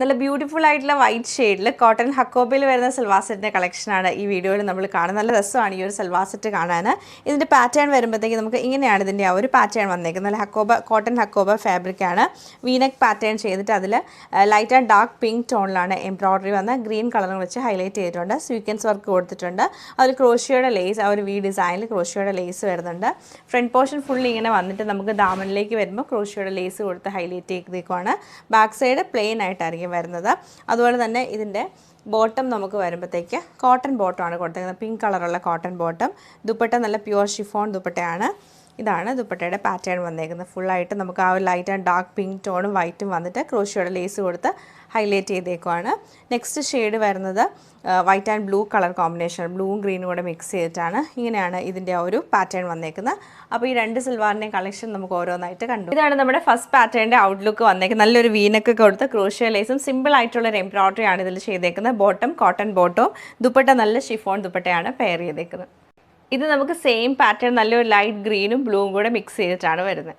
നല്ല ബ്യൂട്ടിഫുൾ ആയിട്ടുള്ള വൈറ്റ് ഷെയ്ഡിൽ കോട്ടൺ ഹക്കോബയിൽ വരുന്ന സൽവാർ സെറ്റിൻ്റെ കളക്ഷനാണ് ഈ വീഡിയോയിൽ നമ്മൾ കാണുന്നത്. നല്ല രസമാണ് ഈ ഒരു സൽവാർ സെറ്റ് കാണാൻ. ഇതിൻ്റെ പാറ്റേൺ വരുമ്പോഴത്തേക്ക് നമുക്ക് ഇങ്ങനെയാണ് ഇതിൻ്റെ ആ ഒരു പാറ്റേൺ വന്നേക്കുന്നത്. നല്ല കോട്ടൺ ഹക്കോബ ഫാബ്രിക്കാണ്. വീനെക്ക് പാറ്റേൺ ചെയ്തിട്ട് അതിൽ ലൈറ്റ് ആൻഡ് ഡാർക്ക് പിങ്ക് ടോണിലാണ് എംബ്രോയ്ഡറി വന്ന ഗ്രീൻ കളർ വെച്ച് ഹൈലൈറ്റ് ചെയ്തിട്ടുണ്ട്. സ്വീക്വൻസ് വർക്ക് കൊടുത്തിട്ടുണ്ട്. അതിൽ ക്രോഷിയോയുടെ ലേസ്, ആ ഒരു വി ഡിസൈനിൽ ക്രോഷിയോയുടെ ലേസ് വരുന്നുണ്ട്. ഫ്രണ്ട് പോർഷൻ ഫുള്ളി ഇങ്ങനെ വന്നിട്ട് നമുക്ക് ദാമനിലേക്ക് വരുമ്പോൾ ക്രോഷിയോയുടെ ലേസ് കൊടുത്ത് ഹൈലൈറ്റ് ചെയ്തേക്കുവാണ്. ബാക്ക് സൈഡ് പ്ലെയിൻ ആയിട്ടായിരിക്കും വരുന്നത്. അതുപോലെ തന്നെ ഇതിൻ്റെ ബോട്ടം നമുക്ക് വരുമ്പോഴത്തേക്ക് കോട്ടൺ ബോട്ടമാണ് കൊടുത്തേക്കുന്നത്. പിങ്ക് കളറുള്ള കോട്ടൺ ബോട്ടം. ദുപ്പട്ട നല്ല പ്യുവർ ഷിഫോൺ ദുപ്പട്ടയാണ്. ഇതാണ് ദുപ്പട്ടയുടെ പാറ്റേൺ വന്നേക്കുന്നത്. ഫുള്ളായിട്ട് നമുക്ക് ആ ഒരു ലൈറ്റ് ആൻഡ് ഡാർക്ക് പിങ്ക് ടോണും വൈറ്റും വന്നിട്ട് ക്രോഷിയോടെ ലേസ് കൊടുത്ത് ഹൈലൈറ്റ് ചെയ്തേക്കുവാണ്. നെക്സ്റ്റ് ഷെയ്ഡ് വരുന്നത് white and blue colour combination, ബ്ലൂവും ഗ്രീനും കൂടെ മിക്സ് ചെയ്തിട്ടാണ്. ഇങ്ങനെയാണ് ഇതിൻ്റെ ആ ഒരു പാറ്റേൺ വന്നേക്കുന്നത്. അപ്പോൾ ഈ രണ്ട് സിൽവാറിൻ്റെയും കളക്ഷൻ നമുക്ക് ഓരോന്നായിട്ട് കണ്ടു. ഇതാണ് നമ്മുടെ ഫസ്റ്റ് പാറ്റേണിൻ്റെ ഔട്ട്ലുക്ക് വന്നേക്കുന്നത്. നല്ലൊരു വീനൊക്കെ കൊടുത്ത് ക്രോഷ്യോ ലേസും സിമ്പിൾ ആയിട്ടുള്ള ഒരു എംബ്രോയ്ഡറി ആണ് ഇതിൽ ചെയ്തേക്കുന്നത്. ബോട്ടം കോട്ടൺ ബോട്ടവും, ദുപ്പട്ട നല്ല ഷിഫോൺ ദുപ്പട്ടയാണ് പെയർ ചെയ്തേക്കുന്നത്. ഇത് നമുക്ക് സെയിം പാറ്റേൺ നല്ലൊരു ലൈറ്റ് ഗ്രീനും ബ്ലൂവും കൂടെ മിക്സ് ചെയ്തിട്ടാണ് വരുന്നത്.